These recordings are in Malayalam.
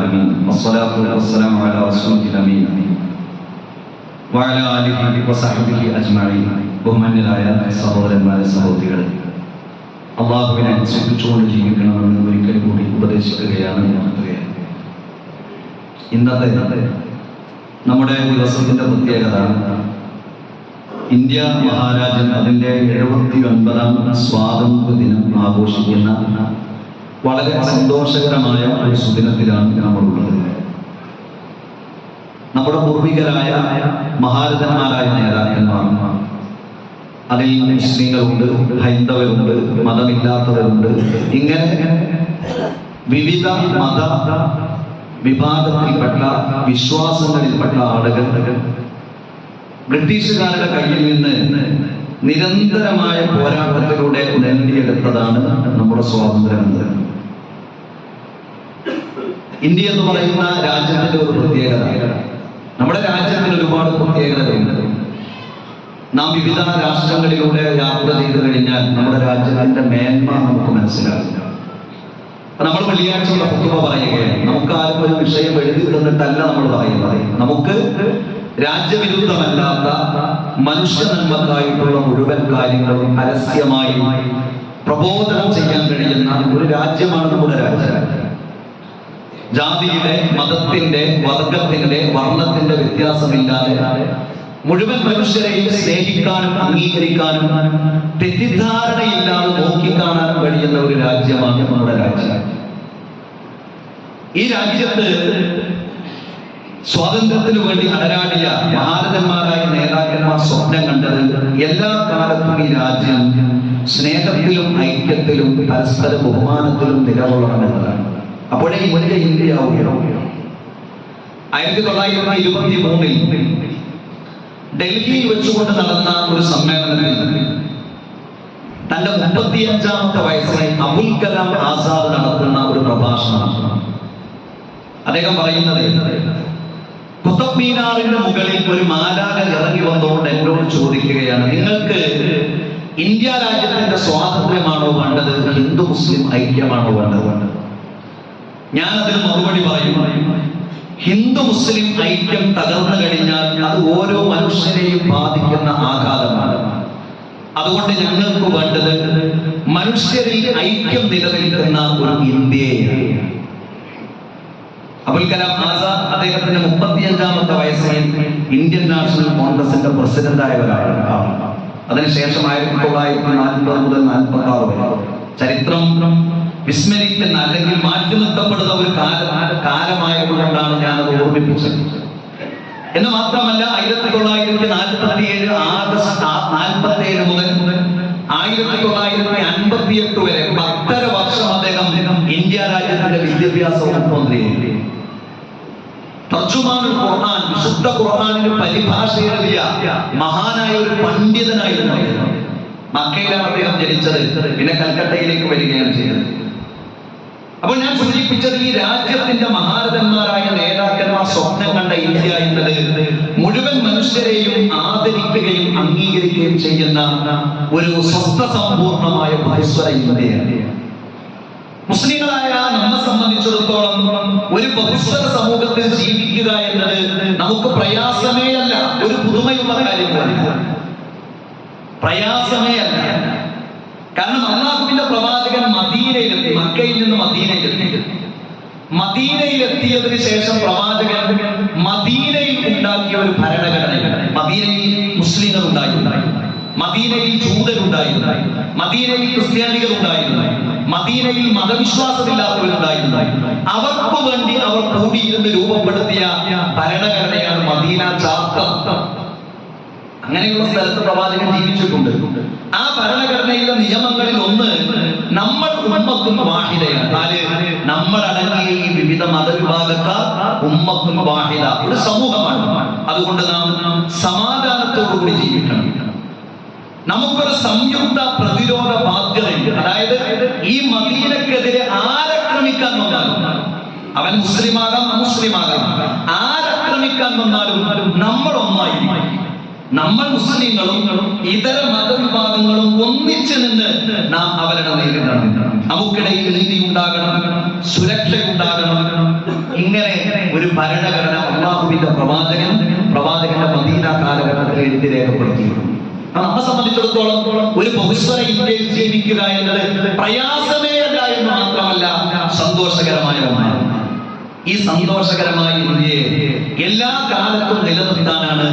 العالمين والصلاة والسلام على رسوله الأمين وعلى آله وصحبه أجمعين. ബഹുമാന്യരായ സഹോദരന്മാരെ, സഹോദരികളെ, അള്ളാഹുവിനെ സൂക്ഷിച്ചുകൊണ്ട് ജീവിക്കണമെന്ന് ഒരിക്കൽ കൂടി ഉപദേശിക്കുകയാണ്. ഇന്നത്തെ നമ്മുടെ ദിവസത്തിന്റെ പ്രത്യേകത ഇന്ത്യ മഹാരാജ്യം അതിൻ്റെ 79ാം സ്വാതന്ത്ര്യ ദിനം ആഘോഷിക്കുന്ന വളരെ സന്തോഷകരമായ ഒരു സുദിനത്തിലാണ് നമ്മളുള്ളത്. നമ്മുടെ പൂർവികരായ മഹാരഥന്മാരായ നേതാക്കന്മാർ, അതിൽ മുസ്ലിങ്ങളുണ്ട്, ഹൈന്ദവരുണ്ട്, മതമില്ലാത്തവരുണ്ട്, ഇങ്ങനെ വിവിധ മത വിഭാഗത്തിൽപ്പെട്ട വിശ്വാസങ്ങളിൽപ്പെട്ട ആളുകൾ ബ്രിട്ടീഷുകാരുടെ കയ്യിൽ നിന്ന് നിരന്തരമായ പോരാട്ടത്തിലൂടെ നേടിയെടുത്തതാണ് നമ്മുടെ സ്വാതന്ത്ര്യം. ഇന്ത്യ എന്ന് പറയുന്ന രാജ്യത്തിന്റെ ഒരു പ്രത്യേകത, നമ്മുടെ രാജ്യത്തിന് ഒരുപാട് പ്രത്യേകതകളുണ്ട്. നാം വിവിധ രാഷ്ട്രങ്ങളിലൂടെ യാത്ര ചെയ്തു കഴിഞ്ഞാൽ നമ്മുടെ രാജ്യത്തിന്റെ മേന്മ നമുക്ക് മനസ്സിലാകും. നമ്മൾ വെള്ളിയാഴ്ച ഹുതുബ പറയുകയാണ്. നമുക്ക് ആരും ഒരു വിഷയം എഴുതി തന്നിട്ടല്ല നമ്മൾ പറയുന്നത്. നമുക്ക് രാജ്യവിരുദ്ധമല്ലാത്ത മനുഷ്യ നന്മക്കായിട്ടുള്ള മുഴുവൻ കാര്യങ്ങളും പരസ്യമായി പ്രബോധനം ചെയ്യാൻ കഴിയുന്ന ഒരു രാജ്യമാണ് നമ്മുടെ രാജ്യം. ജാതിയുടെ, മതത്തിന്റെ, വർഗത്തിന്റെ, വർണ്ണത്തിന്റെ വ്യത്യാസമില്ലാതെ മുഴുവൻ മനുഷ്യരെയും സ്നേഹിക്കാനും അംഗീകരിക്കാനും തെറ്റിദ്ധാരണയില്ലാതെ നോക്കിക്കാണാനും കഴിയുന്ന ഒരു രാജ്യമാണ് നമ്മുടെ രാജ്യം. ഈ രാജ്യത്ത് സ്വാതന്ത്ര്യത്തിനു വേണ്ടി അടരാടിയ മഹാരഥന്മാരായ നേതാക്കന്മാർ സ്വപ്നം കണ്ടത് എല്ലാ കാലത്തും ഈ രാജ്യം സ്നേഹത്തിലും ഐക്യത്തിലും പരസ്പര ബഹുമാനത്തിലും നിലകൊള്ളണമെന്നതാണ്. അപ്പോഴേ വലിയ ഇന്ത്യയാവുകയാണ്. 1923 ഡൽഹിയിൽ വെച്ചുകൊണ്ട് നടന്ന ഒരു സമ്മേളനത്തിൽ തന്റെ 35ാമത്തെ വയസ്സിൽ അബുൽ കലാം ആസാദ് നടത്തുന്ന ഒരു പ്രഭാഷണം. അദ്ദേഹം പറയുന്നത്, കുത്തബ് മീനാറിന്റെ മുകളിൽ ഒരു മാലാഖ ഇറങ്ങി വന്നുകൊണ്ട് എന്നോട് ചോദിക്കുകയാണ്, നിങ്ങൾക്ക് ഇന്ത്യ രാജ്യത്തിന്റെ സ്വാതന്ത്ര്യമാണോ വേണ്ടത്, ഹിന്ദു മുസ്ലിം ഐക്യമാണോ വേണ്ടത്? ഞാൻ അതിന് മറുപടി പറയും, ഹിന്ദു മുസ്ലിം ഐക്യം തകർന്നു കഴിഞ്ഞാൽ അത് ഓരോ മനുഷ്യരെയും ബാധിക്കുന്ന ആഘാതമാണ്. അതുകൊണ്ട് ഞങ്ങൾക്ക് വേണ്ടത് മനുഷ്യരിൽ ഐക്യം നിലനിൽക്കുന്ന ഒരു ഇന്ത്യയാണ്. അബുൽ കലാം ആസാദ് അദ്ദേഹത്തിന്റെ 35ാമത്തെ വയസ്സിൽ ഇന്ത്യൻ നാഷണൽ കോൺഗ്രസിന്റെ പ്രസിഡന്റായ ഒരാളാണ്. അതിനുശേഷം 1940 മുതൽ 46 വരെ ചരിത്രം വിസ്മരിക്കുന്ന അല്ലെങ്കിൽ മാറ്റി നിർത്തപ്പെടുന്ന ഒരു കാലമായതുകൊണ്ടാണ് ഞാനത് ഓർമ്മിപ്പിച്ചത്. എന്ന് മാത്രമല്ല, 1947 ആഗസ്റ്റ് 47 മുതൽ 1958 വരെ 10 വർഷം അദ്ദേഹം ഇന്ത്യ രാജ്യത്തിന്റെ വിദ്യാഭ്യാസ വകുപ്പ് മന്ത്രിയായി. തർജുമാനുൽ ഖുർആൻ, വിശുദ്ധ ഖുർആനിന് പരിഭാഷ എഴുതിയ മഹാനായ ഒരു പണ്ഡിതനായിരുന്നു. മക്കയിലാണ് അദ്ദേഹം ജനിച്ചത്, പിന്നെ കൽക്കട്ടയിലേക്ക് വരികയാണ് ചെയ്തത്. അപ്പോൾ ഞാൻ സൂചിപ്പിച്ചത്, ഈ രാജ്യത്തിന്റെ മഹാരഥന്മാരായ നേതാക്കന്മാർ സ്വപ്നം കണ്ട ഇന്ത്യ എന്നത് മുഴുവൻ മനുഷ്യരെയും ആദരിക്കുകയും അംഗീകരിക്കുകയും ചെയ്യുന്ന ഒരു സ്വസ്ഥസമ്പൂർണമായ ബഹുസ്വര ഇന്ത്യയാണ്. മുസ്ലിങ്ങളായ നമ്മെ സംബന്ധിച്ചിടത്തോളം ഒരു ബഹുസ്വര സമൂഹത്തിൽ ജീവിക്കുക എന്നത് നമുക്ക് പ്രയാസമേ അല്ല, ഒരു പുതുമയുള്ള കാര്യമല്ല, പ്രയാസമേ അല്ല. കാരണം അല്ലാഹുവിന്റെ പ്രവാചകൻ മദീനയിലെത്തി, മക്കയിൽ നിന്ന് മദീനയിലെത്തിയതിനു ശേഷം പ്രവാചകൻ മദീനയിൽ ഉണ്ടാക്കിയ ഒരു ഭരണഘടന. മദീനയിൽ മുസ്ലിങ്ങൾ ഉണ്ടായിരുന്നു, മദീനയിൽ ജൂതരുണ്ടായിരുന്നു, മദീനയിൽ ക്രിസ്ത്യാനികൾ ഉണ്ടായിരുന്നു, മദീനയിൽ മതവിശ്വാസമില്ലാത്തവരുണ്ടായിരുന്നു. അവർക്ക് വേണ്ടി അവർ കൂടിയിരുന്ന് രൂപപ്പെടുത്തിയ ഭരണഘടനയാണ് മദീന ചാർട്ടർ. അങ്ങനെയുള്ള സ്ഥലത്ത് പ്രവാചകൻ ജീവിച്ചിട്ടുണ്ട്. ആ ഭരണഘടനയിലെ നിയമങ്ങളിൽ ഒന്ന്, നമ്മൾ ഉമ്മത്തുൻ വാഹിദയാണ്. നമ്മൾ അടങ്ങിയ ഈ വിവിധ മതവിഭാഗക്കാർ ഉമ്മത്തുൻ വാഹിദ, ഒരു സമൂഹമാണ്. അതുകൊണ്ട് നാം സമാധാനത്തോടുകൂടി ജീവിക്കണം. നമുക്കൊരു സംയുക്ത പ്രതിരോധ ബാധ്യതയുണ്ട്. അതായത് ഈ മദീനക്കെതിരെ ആരക്രമിക്കാൻ വന്നാലും, അവൻ മുസ്ലിമാകാം അമുസ്ലിമാകാം, ആരക്രമിക്കാൻ വന്നാലും നമ്മൾ ഒന്നായി, നമ്മൾ മുസ്ലിങ്ങളും ഇതര മതവിഭാഗങ്ങളും ഒന്നിച്ചു നിന്ന് നാം അവരുടെ നേരിടണം. നമുക്കിടയിൽ നീതി ഉണ്ടാകണം, സുരക്ഷ ഉണ്ടാകണം. ഇങ്ങനെ ഒരു ഭരണഘടന അല്ലാഹുവിന്റെ പ്രവാചകന്റെ മദീന കാലഘട്ടത്തിൽ എഴുതി രേഖപ്പെടുത്തിയിരുന്നു. നമ്മെ സംബന്ധിച്ചിടത്തോളം ഒരു ബഹുസ്വര ഇന്ത്യയിൽ ജീവിക്കുക എന്നത് പ്രയാസമേ അല്ല എന്ന് മാത്രമല്ല സന്തോഷകരമായ ഒന്നാണ്. ഈ സന്തോഷകരമായ ഇന്ത്യയെ എല്ലാ കാലത്തും നിലനിർത്താനാണ്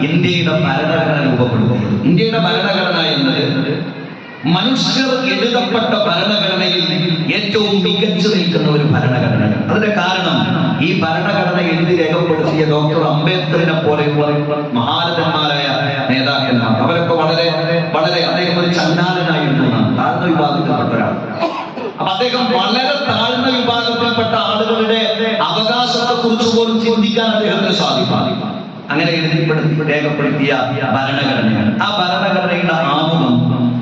ഇന്ത്യയുടെ ഭരണഘടന രൂപപ്പെടുന്നത്. ഇന്ത്യയുടെ ഭരണഘടന എന്നത് മനുഷ്യർ എഴുതപ്പെട്ട ഭരണഘടനയിൽ ഏറ്റവും മികച്ചു നിൽക്കുന്ന ഒരു ഭരണഘടനയാണ്. അതിന്റെ കാരണം ഈ ഭരണഘടന എഴുതി രേഖപ്പെടുത്തിയ ഡോക്ടർ അംബേദ്കറിനെ പോലെയുള്ള മഹാരഥന്മാരായ നേതാക്കന്മാർ, അവരൊക്കെ വളരെ വളരെ അദ്ദേഹം ഒരു ചണ്ടാലനായിരുന്നതാണ്, താഴ്ന്ന വിഭാഗത്തിൽപ്പെട്ട ഒരാൾ. അപ്പൊ അദ്ദേഹം വളരെ താഴ്ന്ന വിഭാഗത്തിൽപ്പെട്ട ആളുകളുടെ അവകാശത്തെ കുറിച്ച് പോലും ചിന്തിക്കാൻ അദ്ദേഹത്തിന് സാധിക്കും. അങ്ങനെ രേഖപ്പെടുത്തിയ ഭരണഘടനയാണ്. ആ ഭരണഘടനയുടെ ആമുഖം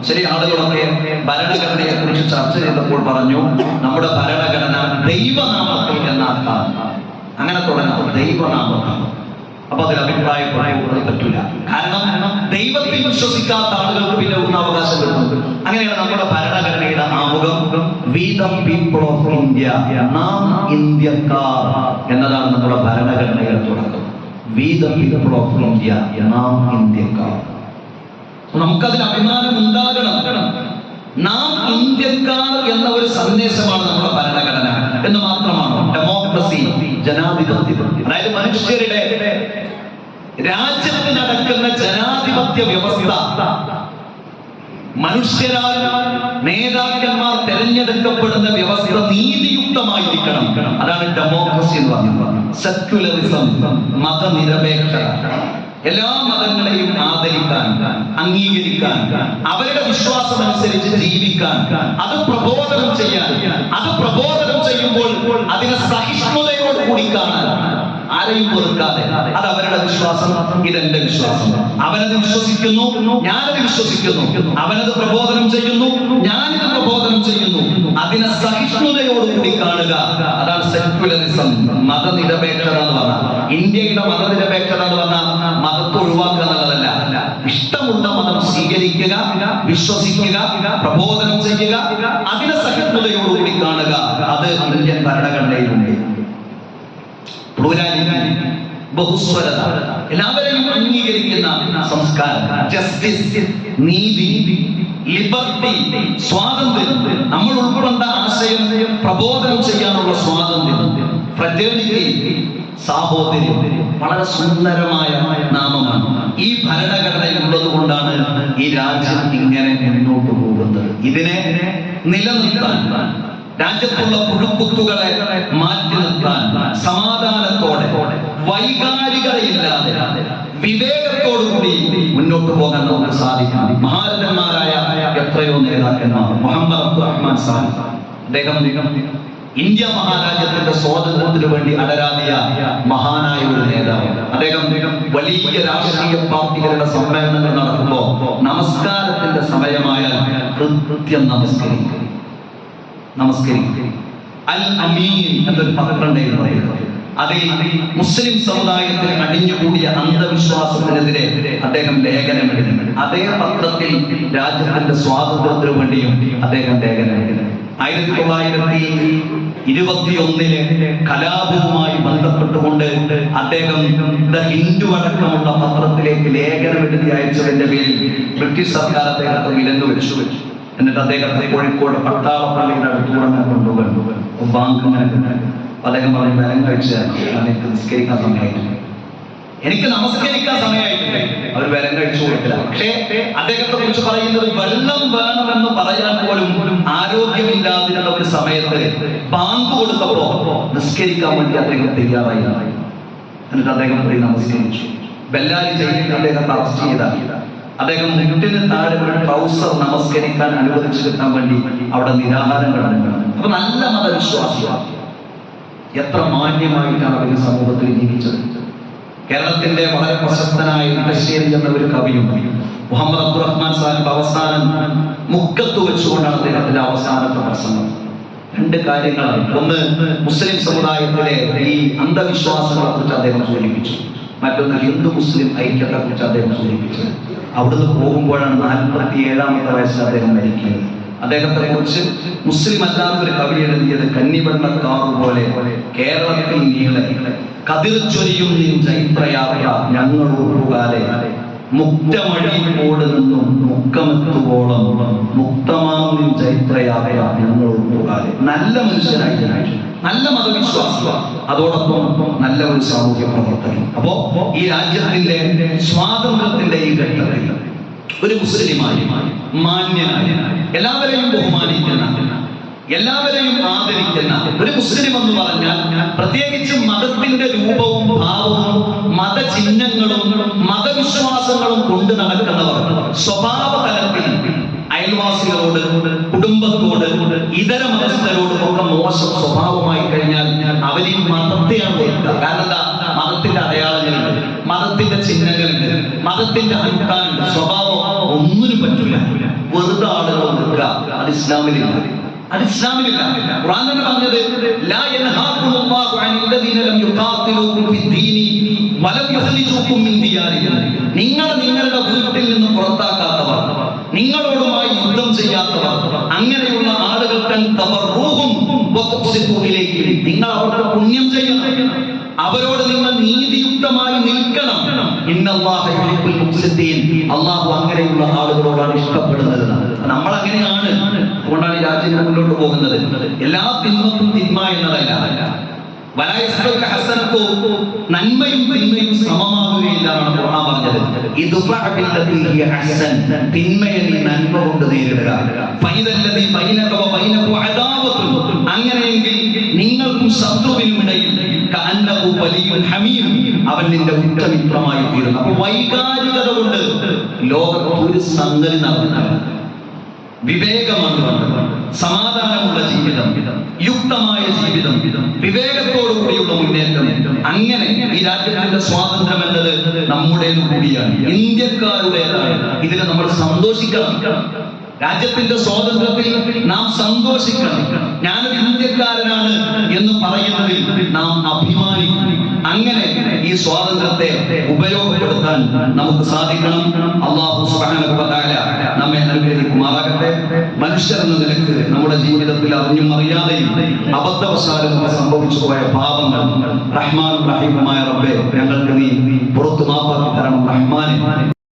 ചില ആളുകളൊക്കെ ഭരണഘടനയെ കുറിച്ച് ചർച്ച ചെയ്തപ്പോൾ പറഞ്ഞു, നമ്മുടെ ഭരണഘടന ദൈവനാമത്തിൽ എന്നാക്കാം. അങ്ങനെ തുടങ്ങാം, ദൈവനാമത്തിൽ. അപ്പൊ അതിൽ അഭിപ്രായപ്പെടുന്നത് പറ്റില്ല. കാരണം ദൈവത്തിൽ വിശ്വസിക്കാത്ത ആളുകൾക്ക് പിന്നെ ഒന്ന് അവകാശം കിട്ടുന്നത്. അങ്ങനെയാണ് നമ്മുടെ ഭരണഘടനയുടെ ആമുഖം, we the people of India, നാം ഇന്ത്യക്കാർ എന്നതാണ് നമ്മുടെ ഭരണഘടനയുടെ തുടക്കം. We the people of India, നാം ഇന്ത്യക്കാർ. നമുക്കതിൽ അഭിമാനം ഉണ്ടാകണം. നാം ഇന്ത്യക്കാർ എന്ന ഒരു സന്ദേശമാണ് നമ്മുടെ ഭരണഘടന എന്ന് മാത്രമാണ്. ഡെമോക്രസി, ജനാധിപത്യം, അതായത് മനുഷ്യരുടെ രാജ്യത്ത് നടക്കുന്ന ജനാധിപത്യ വ്യവസ്ഥ, മനുഷ്യരാൽ നേതാക്കന്മാർ തെരഞ്ഞെടുക്കപ്പെടുന്ന വ്യവസ്ഥ നീതിയുക്തമായിരിക്കണം. അതാണ് ഡെമോക്രസി എന്ന് പറയുന്നത്. സെക്യുലറിസം, മതനിരപേക്ഷത, എല്ലാ മതങ്ങളെയും ആദരിക്കാൻ, അംഗീകരിക്കാൻ, അവരുടെ വിശ്വാസം അനുസരിച്ച് ജീവിക്കാൻ, അത് പ്രബോധനം ചെയ്യുമ്പോൾ അതിനെ സഹിഷ്ണുതയോട് കൂടി കാണാൻ, ആരെയും വെറുക്കാതെ. അത് അവരുടെ വിശ്വാസം, ഇതെന്റെ വിശ്വാസം, അവനത് വിശ്വസിക്കുന്നു, ഞാനത് വിശ്വസിക്കുന്നു, അവനത് പ്രബോധനം ചെയ്യുന്നു, ഞാനിത് പ്രബോധനം ചെയ്യുന്നു, അതിനെ സഹിഷ്ണുതയോടുകൂടി കാണുക. അതാണ് സെക്യുലറിസം, മതനിരപേക്ഷത എന്ന് പറഞ്ഞാൽ. ഇന്ത്യയുടെ മതനിരപേക്ഷത എന്ന് പറഞ്ഞാൽ മതത്തെ ഒഴിവാക്കുക എന്നുള്ളതല്ല. ഇഷ്ടമുള്ള മതം സ്വീകരിക്കുക, വിശ്വസിക്കുക, പ്രബോധനം ചെയ്യുക, അതിനെ സഹിഷ്ണുതയോടുകൂടി കാണുക. അത് ഇന്ത്യൻ ഭരണഘടനയിലുണ്ട്. പ്ലൂരാലിറ്റി, ബഹുസ്വരത, എല്ലാവരെയും അംഗീകരിക്കുന്ന സംസ്കാരം, ജസ്റ്റിസ്, നീതി, ലിബർട്ടി, സ്വാതന്ത്ര്യം, നമ്മൾ ഉൾക്കൊണ്ട ആശയം പ്രബോധനം ചെയ്യാനുള്ള സ്വാതന്ത്ര്യം, ഫ്രറ്റേണിറ്റി, സാഹോദര്യം, വളരെ സുന്ദരമായ നാമമാണ്. ഈ ഭരണഘടനയുള്ളത് കൊണ്ടാണ് ഈ രാജ്യം ഇങ്ങനെ മുന്നോട്ട് പോകുന്നത്. ഇതിനെ നിലനിർത്താൻ, രാജ്യത്തുള്ള പുഴുക്കുത്തുകളെ മാറ്റി നിർത്താൻ, സമാധാനത്തോടെ, വൈകാരികതയില്ലാതെ, വിവേകത്തോടുകൂടി മുന്നോട്ട് പോകാൻ നമുക്ക് സാധിക്കണം. മഹാരഥന്മാരായ എത്രയോ നേതാക്കന്മാർ, മുഹമ്മദ് അബ്ദുറഹ്മാൻ സാഹിബ്, അദ്ദേഹം ഇന്ത്യ മഹാരാജ്യത്തിന്റെ സ്വാതന്ത്ര്യത്തിനു വേണ്ടി അടരാടിയ മഹാനായ ഒരു നേതാവ്. അദ്ദേഹം വലിയ രാഷ്ട്രീയ പാർട്ടികളുടെ സമ്മേളനങ്ങൾ നടക്കുമ്പോൾ നമസ്കാരത്തിന്റെ സമയമായാൽ കൃത്യം നമസ്കരിക്കും. അൽ അമീൻ എന്നൊരു പത്രമുണ്ടായിരുന്നു പറയുന്നത്. അതിൽ മുസ്ലിം സമുദായത്തിൽ അടിഞ്ഞുകൂടിയ അന്ധവിശ്വാസത്തിനെതിരെ അദ്ദേഹം ലേഖനം എഴുതി. അതേ പത്രത്തിൽ രാജ്യത്തിന്റെ സ്വാതന്ത്ര്യത്തിനു വേണ്ടിയും അദ്ദേഹം ലേഖനം എഴുതി. 1921 കലാപവുമായി ബന്ധപ്പെട്ടുകൊണ്ട് അദ്ദേഹം ദ ഹിന്ദു അടക്കമുള്ള പത്രത്തിലേക്ക് ലേഖനം എഴുതി അയച്ചതിന്റെ പേരിൽ ബ്രിട്ടീഷ് സർക്കാർ അദ്ദേഹത്തെ വിലങ്ങ് വെച്ചു. എന്നിട്ട് അദ്ദേഹത്തെ കോഴിക്കോട് പട്ടാളപ്പള്ളിയുടെ അടുത്തൂടെ കൊണ്ടുവന്നു. അദ്ദേഹം പറഞ്ഞു, വിലങ്ങ് കഴിച്ചാൽ എനിക്ക് നിസ്കരിക്കാൻ സമയമായിട്ടില്ല, എനിക്ക് നമസ്കരിക്കാൻ സമയമായിട്ടില്ല. അവർ വിലങ്ങ് കഴിച്ചു കൊടുക്കില്ല. പക്ഷേ അദ്ദേഹത്തെ കുറിച്ച് പറയുന്നത് വെള്ളം വേണമെന്ന് പറയാൻ പോലും ആരോഗ്യമില്ലാതിരുന്ന ഒരു സമയത്ത് ബാങ്ക് കൊടുത്തപ്പോ നിസ്കരിക്കാൻ വേണ്ടി അദ്ദേഹം തയ്യാറായി. എന്നിട്ട് അദ്ദേഹം പോയി നമസ്കരിച്ചു. ബെല്ലാരി ജയിലിൽ അദ്ദേഹത്തെ അറസ്റ്റ് ചെയ്താൽ അദ്ദേഹം മുട്ടിന് താഴെ ഒരു ട്രൗസർ നമസ്കരിക്കാൻ അനുവദിച്ചു കിട്ടാൻ വേണ്ടി അവിടെ നിരാഹാരം കിടന്നിട്ടുണ്ട്. അപ്പൊ നല്ല മതവിശ്വാസിയാണ്. എത്ര മാന്യമായിട്ടാണ് അവർ സമൂഹത്തിൽ ജീവിച്ചത്. കേരളത്തിന്റെ വളരെ പ്രശസ്തനായ ഇടശ്ശേരി എന്ന ഒരു കവിയും മുഹമ്മദ് അബ്ദുറഹ്മാൻ സാഹിബ് അവസാനം മുക്കത്ത് വെച്ചുകൊണ്ടാണ് അദ്ദേഹത്തിന്റെ അവസാനത്തെ പ്രസംഗം. രണ്ട് കാര്യങ്ങളാണ്. ഒന്ന്, മുസ്ലിം സമുദായത്തിലെ ഈ അന്ധവിശ്വാസങ്ങളെ കുറിച്ച് അദ്ദേഹം സൂചിപ്പിച്ചു. മറ്റൊന്ന്, ഹിന്ദു മുസ്ലിം ഐക്യത്തെ കുറിച്ച് അദ്ദേഹം സൂചിപ്പിച്ചു. അവിടുന്ന് പോകുമ്പോഴാണ് 47-ാമത്തെ വയസ്സിൽ അദ്ദേഹം മരിക്കുന്നത്. അദ്ദേഹത്തെ കുറിച്ച് മുസ്ലിം അല്ലാത്തൊരു കവി എഴുതിയത് കന്നിവെള്ളക്കാവ് പോലെ കേരളത്തിൽ നീളെ കതിർച്ചൊരിയും നിൻ ചൈത്രയാത്ര ഞങ്ങൾ ഉറുകാലെ മുക്തമഴിയോട് നിന്നും മുക്കമെത്തുവോളം മുക്തമാം നിൻ ചൈത്രയാത്ര ഞങ്ങൾ ഉറുകാലെ. നല്ല മനുഷ്യനായി, നല്ല മതവിശ്വാസി, അതോടൊപ്പം നല്ല ഒരു സാമൂഹ്യ പ്രവർത്തകൻ. അപ്പോ ഈ രാജ്യത്തിന്റെ സ്വാതന്ത്ര്യത്തിന്റെ ഈ ഘട്ടത്തിൽ ഒരു മുസ്ലിമായി മാന്യനായ, എല്ലാവരെയും ബഹുമാനിക്കുന്ന, എല്ലാവരെയും ആദരിക്കുന്ന ഒരു മുസ്ലിം എന്ന് പറഞ്ഞാൽ പ്രത്യേകിച്ച് മതത്തിന്റെ രൂപവും ഭാവവും മതചിഹ്നങ്ങളും മതവിശ്വാസങ്ങളും കൊണ്ട് നടക്കുന്നവർ സ്വഭാവ തലത്തിൽ അയൽവാസികളോട്, കുടുംബത്തോട്, ഇതര മതസ്ഥരോടും ഒക്കെ മോശം സ്വഭാവമായി കഴിഞ്ഞാൽ അവർ ഈ മതത്തെയാണ് കൊടുക്കുക. കാരണം എന്താ? മതത്തിന്റെ അടയാളങ്ങളുണ്ട്, മതത്തിന്റെ ചിഹ്നങ്ങളുണ്ട്, മതത്തിന്റെ അനുഷ്ഠാനമുണ്ട്. സ്വഭാവം ഒന്നിനും പറ്റില്ല, വെറുതെ ആളുകൾ കൊടുക്കുക. അത് ഇസ്ലാമിലില്ല, അത് ഇസ്ലാമിലില്ല. ഖുർആൻ തന്നെ പറഞ്ഞത് ലാ യൻഹാകുമുല്ലാഹു അനില്ലദീന ലം യുഖാതിലൂകും ഫിദ്ദീനി വലം യുഖ്രിജൂകും മിൻ ദിയാരിഹിം. നിങ്ങൾ നിങ്ങളുടെ വീട്ടിൽ നിന്ന് പുറത്താക്കാത്തവർ, നിങ്ങളോടുമായി യുദ്ധം ചെയ്യാത്തവർ, അങ്ങനെയുള്ള ആളുകൾക്ക് നിങ്ങൾ അവർക്ക് പുണ്യം ചെയ്യണം, അവരോട് നിങ്ങൾ നീതിയുക്തമായി നിൽക്കണം. അള്ളാഹു അങ്ങനെയുള്ള ആളുകളോടാണ് ഇഷ്ടപ്പെടുന്നത്. നമ്മൾ അങ്ങനെയാണ്, അതുകൊണ്ടാണ് ഈ രാജ്യം മുന്നോട്ട് പോകുന്നത്. എല്ലാ തിന്മക്കും തിന്മ എന്നതല്ല, നന്മയും തിന്മയും സമമാകുകയില്ല എന്നാണ് ഖുർആൻ പറഞ്ഞത്. തിന്മയെ നീ നന്മ കൊണ്ട് നേരിടുക. അങ്ങനെയെങ്കിൽ നിങ്ങൾക്കും ശത്രുവിനും ഇടയിൽ അവൻ നിന്റെ ഉറ്റമിത്രമായി തീരുന്നു. അപ്പൊ വൈകാരികത കൊണ്ട് ലോകത്ത് ഒരു സംഗതി നടത്തുന്നത് വിവേകമാണ്, സമാധാനമുള്ള ജീവിതം, യുക്തമായ ജീവിതം, വിവേകത്തോടുകൂടിയുള്ള മുന്നേറ്റം. അങ്ങനെ ഈ രാജ്യത്തിന്റെ സ്വാതന്ത്ര്യം എന്നത് നമ്മുടെ കൂടിയാണ്, ഇന്ത്യക്കാരുടേതാണ്. ഇതിൽ നമ്മൾ സന്തോഷിക്കണം. രാജ്യത്തിന്റെ സ്വാതന്ത്ര്യത്തിൽ നാം സന്തോഷിക്കണം. ഞാനൊരു ഇന്ത്യക്കാരനാണ് എന്ന് പറയുന്നതിൽ നാം അഭിമാനിക്കണം. അങ്ങനെ ഈ സ്വാതന്ത്ര്യത്തെ ഉപയോഗപ്പെടുത്താൻ നമുക്ക് സാധിക്കണം. അല്ലാഹു സുബ്ഹാനഹു വ തആല നമ്മെ അനുഗ്രഹിക്കുമാറാകട്ടെ. മനുഷ്യരെന്ന നിലക്ക് നമ്മുടെ ജീവിതത്തിൽ അറിഞ്ഞും അറിയാതെയും അബദ്ധവശാലും സംഭവിച്ചു പോയ പാപങ്ങൾ റഹ്മാൻ റഹീമുമായ റബ്ബേ, ഞങ്ങൾക്ക് നീ പുറത്തു മാപ്പാക്കി തരണം റഹ്മാനെ.